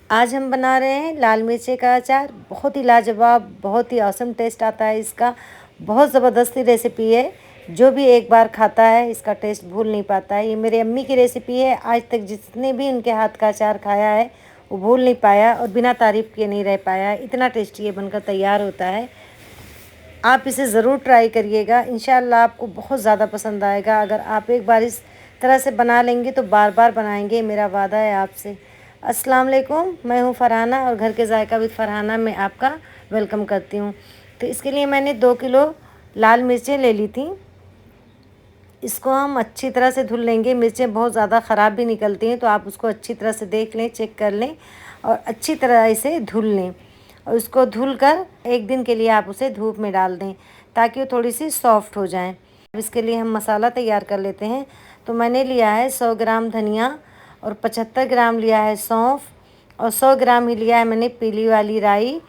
आज हम बना रहे हैं लाल मिर्चे का अचार। बहुत ही लाजवाब, बहुत ही औसम टेस्ट आता है इसका। बहुत ज़बरदस्ती रेसिपी है। जो भी एक बार खाता है इसका टेस्ट भूल नहीं पाता है। ये मेरी अम्मी की रेसिपी है। आज तक जितने भी उनके हाथ का अचार खाया है वो भूल नहीं पाया और बिना तारीफ़ किए नहीं रह पाया। इतना टेस्टी ये बनकर तैयार होता है। आप इसे ज़रूर ट्राई करिएगा। इंशाअल्लाह आपको बहुत ज़्यादा पसंद आएगा। अगर आप एक बार इस तरह से बना लेंगे तो बार बार बनाएंगे, मेरा वादा है आपसे। अस्सलाम वालेकुम, मैं हूँ फरहाना और घर के जायका विद फरहाना में आपका वेलकम करती हूँ। तो इसके लिए मैंने 2 किलो लाल मिर्चें ले ली थी। इसको हम अच्छी तरह से धुल लेंगे। मिर्चें बहुत ज़्यादा ख़राब भी निकलती हैं, तो आप उसको अच्छी तरह से देख लें, चेक कर लें और अच्छी तरह इसे धुल लें। और उसको धुल कर एक दिन के लिए आप उसे धूप में डाल दें ताकि वो थोड़ी सी सॉफ्ट हो जाएं। अब इसके लिए हम मसाला तैयार कर लेते हैं। तो मैंने लिया है 100 ग्राम धनिया और 75 ग्राम लिया है सौंफ और 100 ग्राम ही लिया है मैंने पीली वाली राई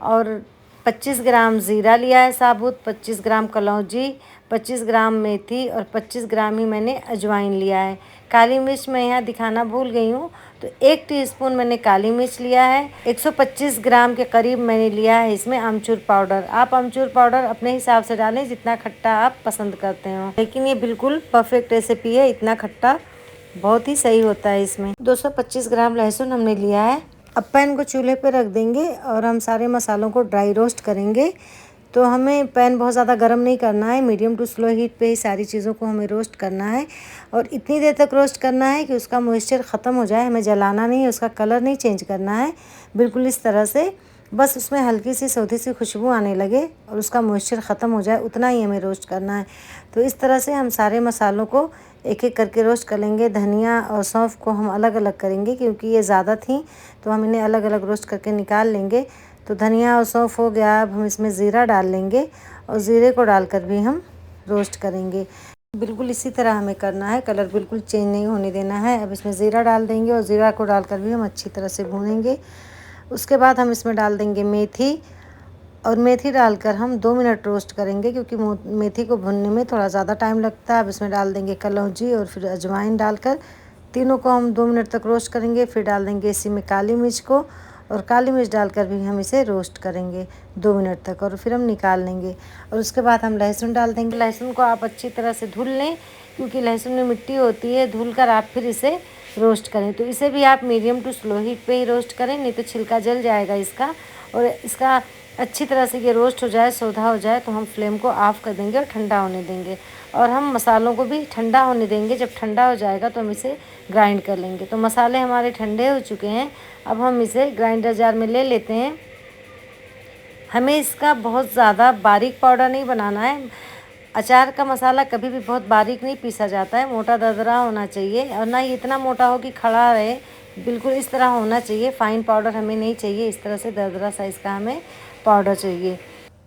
और 25 ग्राम ज़ीरा लिया है साबुत, 25 ग्राम कलौंजी, 25 ग्राम मेथी और 25 ग्राम ही मैंने अजवाइन लिया है। काली मिर्च मैं यहाँ दिखाना भूल गई हूँ, तो 1 टीस्पून मैंने काली मिर्च लिया है। 125 ग्राम के करीब मैंने लिया है इसमें अमचूर पाउडर। आप अमचूर पाउडर अपने हिसाब से डालें जितना खट्टा आप पसंद करते हो, लेकिन ये बिल्कुल परफेक्ट रेसिपी है। इतना खट्टा बहुत ही सही होता है इसमें। 225 ग्राम लहसुन हमने लिया है। अब पैन को चूल्हे पे रख देंगे और हम सारे मसालों को ड्राई रोस्ट करेंगे। तो हमें पैन बहुत ज़्यादा गर्म नहीं करना है, मीडियम टू स्लो हीट पे ही सारी चीज़ों को हमें रोस्ट करना है और इतनी देर तक रोस्ट करना है कि उसका मॉइस्चर ख़त्म हो जाए। हमें जलाना नहीं है, उसका कलर नहीं चेंज करना है, बिल्कुल इस तरह से। बस उसमें हल्की सी सौंधी सी खुशबू आने लगे और उसका मॉइस्चर ख़त्म हो जाए, उतना ही हमें रोस्ट करना है। तो इस तरह से हम सारे मसालों को एक एक करके रोस्ट कर लेंगे। धनिया और सौंफ को हम अलग अलग करेंगे क्योंकि ये ज़्यादा थी, तो हम इन्हें अलग अलग रोस्ट करके निकाल लेंगे। तो धनिया और सौंफ हो गया। अब हम इसमें ज़ीरा डाल लेंगे और ज़ीरे को डालकर भी हम रोस्ट करेंगे। बिल्कुल इसी तरह हमें करना है, कलर बिल्कुल चेंज नहीं होने देना है। अब इसमें ज़ीरा डाल देंगे और ज़ीरा को डालकर भी हम अच्छी तरह से भूनेंगे। उसके बाद हम इसमें डाल देंगे मेथी और मेथी डालकर हम 2 मिनट रोस्ट करेंगे क्योंकि मेथी को भुनने में थोड़ा ज़्यादा टाइम लगता है। अब इसमें डाल देंगे कलौंजी और फिर अजवाइन डालकर तीनों को हम 2 मिनट तक रोस्ट करेंगे। फिर डाल देंगे इसी में काली मिर्च को और काली मिर्च डालकर भी हम इसे रोस्ट करेंगे 2 मिनट तक और फिर हम निकाल लेंगे। और उसके बाद हम लहसुन डाल देंगे। लहसुन को आप अच्छी तरह से धुल लें क्योंकि लहसुन में मिट्टी होती है। धुल कर आप फिर इसे रोस्ट करें। तो इसे भी आप मीडियम टू स्लो हीट पे ही रोस्ट करें, नहीं तो छिलका जल जाएगा इसका। और इसका अच्छी तरह से ये रोस्ट हो जाए, सौधा हो जाए, तो हम फ्लेम को ऑफ़ कर देंगे और ठंडा होने देंगे। और हम मसालों को भी ठंडा होने देंगे। जब ठंडा हो जाएगा तो हम इसे ग्राइंड कर लेंगे। तो मसाले हमारे ठंडे हो चुके हैं। अब हम इसे ग्राइंडर जार में ले लेते हैं। हमें इसका बहुत ज़्यादा बारीक पाउडर नहीं बनाना है। अचार का मसाला कभी भी बहुत बारीक नहीं पीसा जाता है, मोटा दरदरा होना चाहिए और ना ही इतना मोटा हो कि खड़ा रहे। बिल्कुल इस तरह होना चाहिए। फ़ाइन पाउडर हमें नहीं चाहिए, इस तरह से दरदरा साइज़ का हमें पाउडर चाहिए।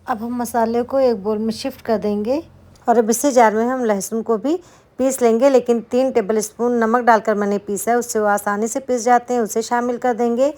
अब हम मसाले को एक बोल में शिफ्ट कर देंगे और अब इसी जार में हम लहसुन को भी पीस लेंगे, लेकिन 3 टेबलस्पून नमक डालकर मैंने पीसा है, उससे वो आसानी से पीस जाते हैं। उसे शामिल कर देंगे।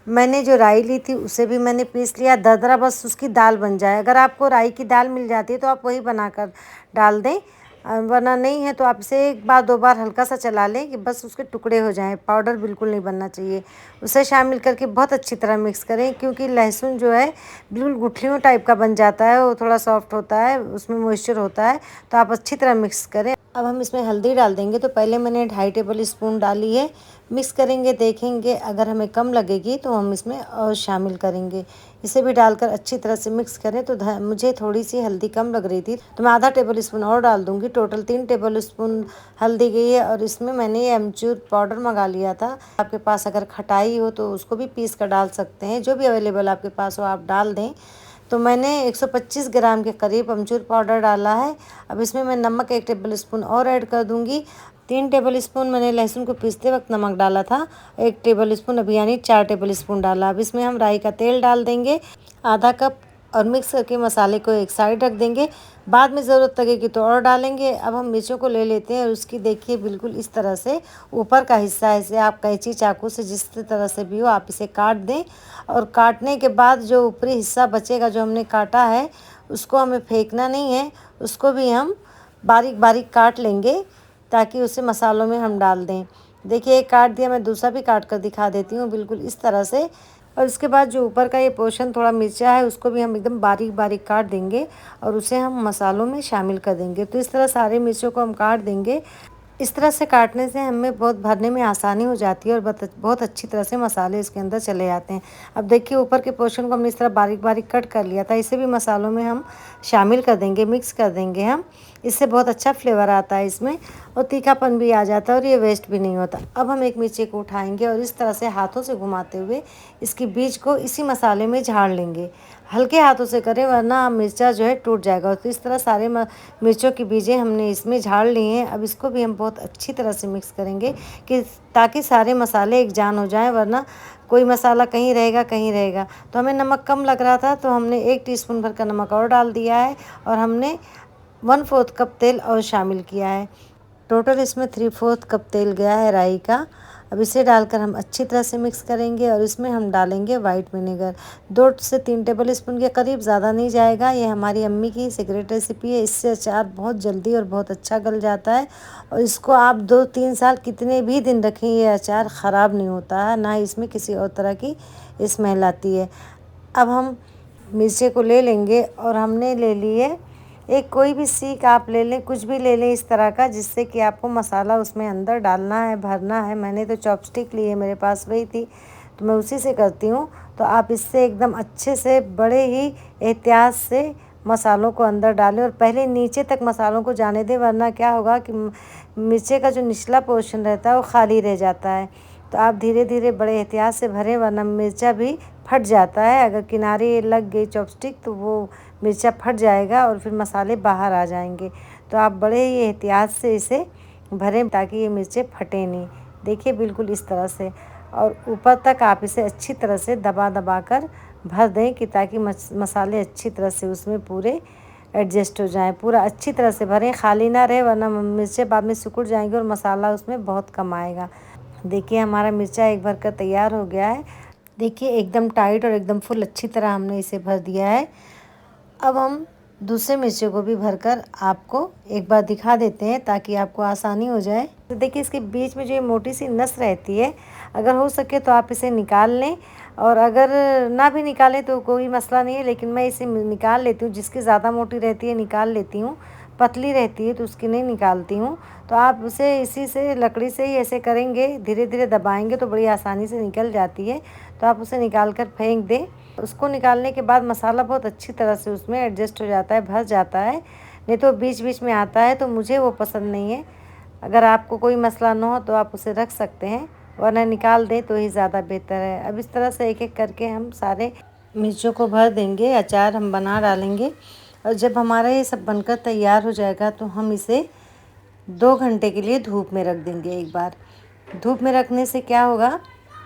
मैंने जो राई ली थी उसे भी मैंने पीस लिया दरदरा, बस उसकी दाल बन जाए। अगर आपको राई की दाल मिल जाती है तो आप वही बनाकर डाल दें, वरना नहीं है तो आप इसे एक बार 2 बार हल्का सा चला लें कि बस उसके टुकड़े हो जाएं। पाउडर बिल्कुल नहीं बनना चाहिए। उसे शामिल करके बहुत अच्छी तरह मिक्स करें क्योंकि लहसुन जो है बिल्कुल गुठलियों टाइप का बन जाता है, वो थोड़ा सॉफ्ट होता है, उसमें मॉइस्चर होता है। तो आप अच्छी तरह मिक्स करें। अब हम इसमें हल्दी डाल देंगे। तो पहले मैंने 2.5 टेबल स्पून डाली है। मिक्स करेंगे, देखेंगे अगर हमें कम लगेगी तो हम इसमें और शामिल करेंगे। इसे भी डालकर अच्छी तरह से मिक्स करें। तो मुझे थोड़ी सी हल्दी कम लग रही थी तो मैं आधा टेबल स्पून और डाल दूँगी। टोटल 3 टेबल स्पून हल्दी गई है। और इसमें मैंने ये अमचूर पाउडर मंगा लिया था। आपके पास अगर खटाई हो तो उसको भी पीस कर डाल सकते हैं, जो भी अवेलेबल आपके पास हो आप डाल दें। तो मैंने 125 ग्राम के करीब अमचूर पाउडर डाला है। अब इसमें मैं नमक 1 टेबल स्पून और ऐड कर दूंगी। 3 टेबल स्पून मैंने लहसुन को पीसते वक्त नमक डाला था, 1 टेबल स्पून अभी यानी 4 टेबल स्पून डाला। अब इसमें हम राई का तेल डाल देंगे आधा कप और मिक्स करके मसाले को एक साइड रख देंगे। बाद में ज़रूरत लगेगी तो और डालेंगे। अब हम मिर्चों को ले लेते हैं और उसकी देखिए बिल्कुल इस तरह से ऊपर का हिस्सा है, इसे आप कैंची चाकू से जिस तरह से भी हो आप इसे काट दें। और काटने के बाद जो ऊपरी हिस्सा बचेगा जो हमने काटा है उसको हमें फेंकना नहीं है, उसको भी हम बारीक बारीक काट लेंगे ताकि उसे मसालों में हम डाल दें। देखिए एक काट दिया, मैं दूसरा भी काट कर दिखा देती हूँ बिल्कुल इस तरह से। और उसके बाद जो ऊपर का ये पोर्शन थोड़ा मिर्चा है उसको भी हम एकदम बारीक बारीक काट देंगे और उसे हम मसालों में शामिल कर देंगे। तो इस तरह सारे मिर्चों को हम काट देंगे। इस तरह से काटने से हमें बहुत भरने में आसानी हो जाती है और बहुत अच्छी तरह से मसाले इसके अंदर चले जाते हैं। अब देखिए ऊपर के पोर्शन को हमने इस तरह बारीक बारीक कट कर लिया था, इसे भी मसालों में हम शामिल कर देंगे, मिक्स कर देंगे हम। इससे बहुत अच्छा फ्लेवर आता है इसमें और तीखापन भी आ जाता है और ये वेस्ट भी नहीं होता। अब हम एक मिर्ची को उठाएंगे और इस तरह से हाथों से घुमाते हुए इसकी बीज को इसी मसाले में झाड़ लेंगे। हल्के हाथों से करें वरना मिर्चा जो है टूट जाएगा। तो इस तरह सारे मिर्चों की बीजें हमने इसमें झाड़ ली हैं। अब इसको भी हम बहुत अच्छी तरह से मिक्स करेंगे कि ताकि सारे मसाले एक जान हो जाएं, वरना कोई मसाला कहीं रहेगा। तो हमें नमक कम लग रहा था तो हमने 1 टीस्पून भर का नमक और डाल दिया है और हमने 1/4 कप तेल और शामिल किया है। टोटल इसमें 3/4 कप तेल गया है राई का। अब इसे डालकर हम अच्छी तरह से मिक्स करेंगे और इसमें हम डालेंगे वाइट विनेगर 2 से 3 टेबल स्पून के करीब, ज़्यादा नहीं जाएगा। ये हमारी अम्मी की सीक्रेट रेसिपी है, इससे अचार बहुत जल्दी और बहुत अच्छा गल जाता है और इसको आप 2-3 साल कितने भी दिन रखें ये अचार ख़राब नहीं होता है, ना इसमें किसी और तरह की स्मेल आती है। अब हम मिर्चे को ले लेंगे और हमने ले लिए एक कोई भी सीख आप ले लें, कुछ भी ले लें इस तरह का, जिससे कि आपको मसाला उसमें अंदर डालना है, भरना है। मैंने तो चॉपस्टिक ली है, मेरे पास वही थी तो मैं उसी से करती हूँ। तो आप इससे एकदम अच्छे से बड़े ही एहतियात से मसालों को अंदर डालें और पहले नीचे तक मसालों को जाने दें, वरना क्या होगा कि मिर्चे का जो निचला पोर्शन रहता है वो खाली रह जाता है। तो आप धीरे धीरे बड़े एहतियात से भरें, वरना मिर्चा भी फट जाता है। अगर किनारे लग गई चॉपस्टिक तो वो मिर्चा फट जाएगा और फिर मसाले बाहर आ जाएंगे। तो आप बड़े ही एहतियात से इसे भरें ताकि ये मिर्चें फटे नहीं। देखिए बिल्कुल इस तरह से, और ऊपर तक आप इसे अच्छी तरह से दबा दबा कर भर दें कि ताकि मसाले अच्छी तरह से उसमें पूरे एडजस्ट हो जाएं। पूरा अच्छी तरह से भरें, खाली ना रहे, वरना मिर्चें बाद में सिकुड़ जाएंगी और मसाला उसमें बहुत कम आएगा। देखिए हमारा मिर्चा एक भर कर तैयार हो गया है। देखिए एकदम टाइट और एकदम फुल अच्छी तरह हमने इसे भर दिया है। अब हम दूसरे मिर्चे को भी भरकर आपको एक बार दिखा देते हैं ताकि आपको आसानी हो जाए। तो देखिए इसके बीच में जो ये मोटी सी नस रहती है, अगर हो सके तो आप इसे निकाल लें, और अगर ना भी निकालें तो कोई मसला नहीं है, लेकिन मैं इसे निकाल लेती हूँ। जिसकी ज़्यादा मोटी रहती है निकाल लेती हूँ, पतली रहती है तो उसकी नहीं निकालती हूँ। तो आप उसे इसी से लकड़ी से ही ऐसे करेंगे, धीरे धीरे दबाएंगे तो बड़ी आसानी से निकल जाती है। तो आप उसे निकाल कर फेंक दें। उसको निकालने के बाद मसाला बहुत अच्छी तरह से उसमें एडजस्ट हो जाता है, भर जाता है। नहीं तो बीच बीच में आता है तो मुझे वो पसंद नहीं है। अगर आपको कोई मसला ना हो तो आप उसे रख सकते हैं, वरना निकाल दें तो ही ज़्यादा बेहतर है। अब इस तरह से एक एक करके हम सारे मिर्चों को भर देंगे, अचार हम बना डालेंगे। और जब हमारा ये सब बनकर तैयार हो जाएगा तो हम इसे 2 घंटे के लिए धूप में रख देंगे। एक बार धूप में रखने से क्या होगा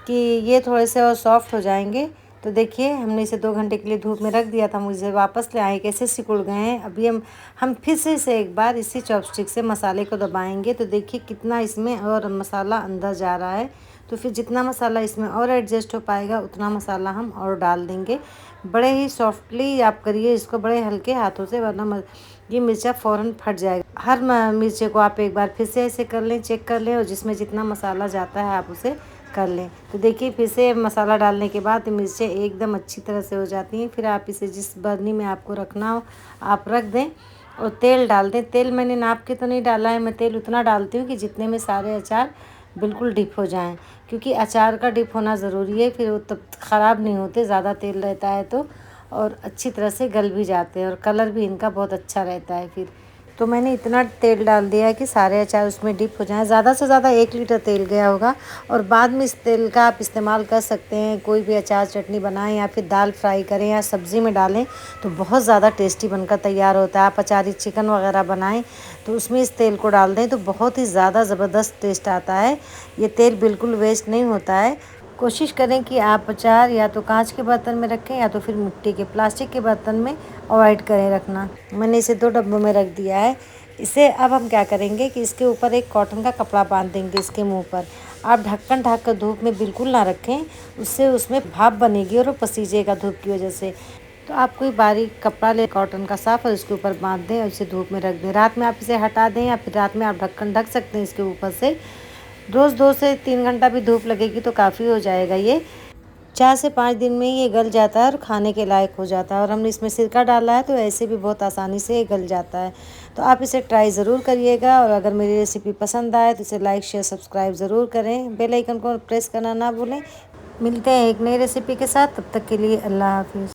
कि ये थोड़े से और सॉफ्ट हो जाएंगे। तो देखिए हमने इसे 2 घंटे के लिए धूप में रख दिया था, मुझे वापस ले आए कैसे सिकुड़ गए हैं। अभी हम फिर से इसे एक बार इसी चॉपस्टिक से मसाले को दबाएंगे तो देखिए कितना इसमें और मसाला अंदर जा रहा है। तो फिर जितना मसाला इसमें और एडजस्ट हो पाएगा उतना मसाला हम और डाल देंगे। बड़े ही सॉफ्टली आप करिए इसको, बड़े हल्के हाथों से, वरना ये मिर्चा फ़ौरन फट जाएगा। हर मिर्चे को आप एक बार फिर से ऐसे कर लें, चेक कर लें, और जिसमें जितना मसाला जाता है आप उसे कर लें। तो देखिए फिर से मसाला डालने के बाद मिर्चें एकदम अच्छी तरह से हो जाती हैं। फिर आप इसे जिस बर्नी में आपको रखना हो आप रख दें और तेल डाल दें। तेल मैंने नाप के तो नहीं डाला है, मैं तेल उतना डालती हूँ कि जितने में सारे अचार बिल्कुल डिप हो जाएं, क्योंकि अचार का डिप होना ज़रूरी है, फिर वो तब ख़राब नहीं होते। ज़्यादा तेल रहता है तो, और अच्छी तरह से गल भी जाते हैं और कलर भी इनका बहुत अच्छा रहता है। फिर तो मैंने इतना तेल डाल दिया है कि सारे अचार उसमें डिप हो जाएं। ज़्यादा से ज़्यादा 1 लीटर तेल गया होगा, और बाद में इस तेल का आप इस्तेमाल कर सकते हैं। कोई भी अचार चटनी बनाएं या फिर दाल फ्राई करें या सब्ज़ी में डालें तो बहुत ज़्यादा टेस्टी बनकर तैयार होता है। आप अचारी चिकन वगैरह बनाएं तो उसमें इस तेल को डाल दें तो बहुत ही ज़्यादा ज़बरदस्त टेस्ट आता है। ये तेल बिल्कुल वेस्ट नहीं होता है। कोशिश करें कि आप अचार या तो कांच के बर्तन में रखें या तो फिर मिट्टी के, प्लास्टिक के बर्तन में अवॉइड करें रखना। मैंने इसे 2 डब्बों में रख दिया है। इसे अब हम क्या करेंगे कि इसके ऊपर एक कॉटन का कपड़ा बांध देंगे इसके मुंह पर। आप ढक्कन ढक कर धूप में बिल्कुल ना रखें, उससे उसमें भाप बनेगी और वो पसीजेगा धूप की वजह से। तो आप कोई बारीक कपड़ा ले कॉटन का साफ़ और उसके ऊपर बांध दें और इसे धूप में रख दें। रात में आप इसे हटा दें या फिर रात में आप ढक्कन ढक सकते हैं इसके ऊपर से। रोज़ 2 से 3 घंटा भी धूप लगेगी तो काफ़ी हो जाएगा ये। 4 से 5 दिन में ये गल जाता है और खाने के लायक हो जाता है। और हमने इसमें सिरका डाला है तो ऐसे भी बहुत आसानी से ये गल जाता है। तो आप इसे ट्राई ज़रूर करिएगा और अगर मेरी रेसिपी पसंद आए तो इसे लाइक शेयर सब्सक्राइब ज़रूर करें। बेल आइकन को प्रेस करना ना भूलें। मिलते हैं एक नई रेसिपी के साथ, तब तक के लिए अल्लाह हाफ़िज़।